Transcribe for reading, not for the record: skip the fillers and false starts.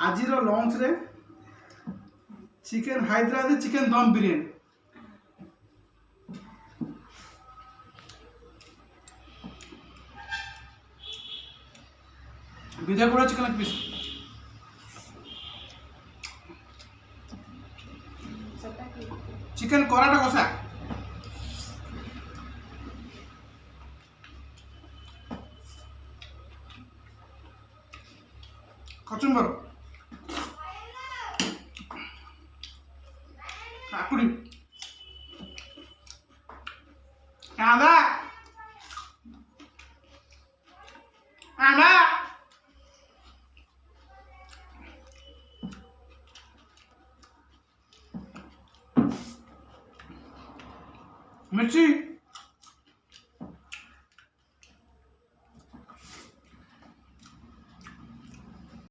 ଆଜିର ଲଞ୍ଚରେ chicken Hyderabadi chicken ଦମ ବିରିୟାନୀ। ବିଧା ಕೂಡ ଚିକେନ ଲେಗ್ ପିସ୍। ଚିକେନ କରାଟା କଷା। କଚୁମ୍ବର କାକୁଡ଼ି କାନ୍ଦା ଆମ୍ବା ମିର୍ଚି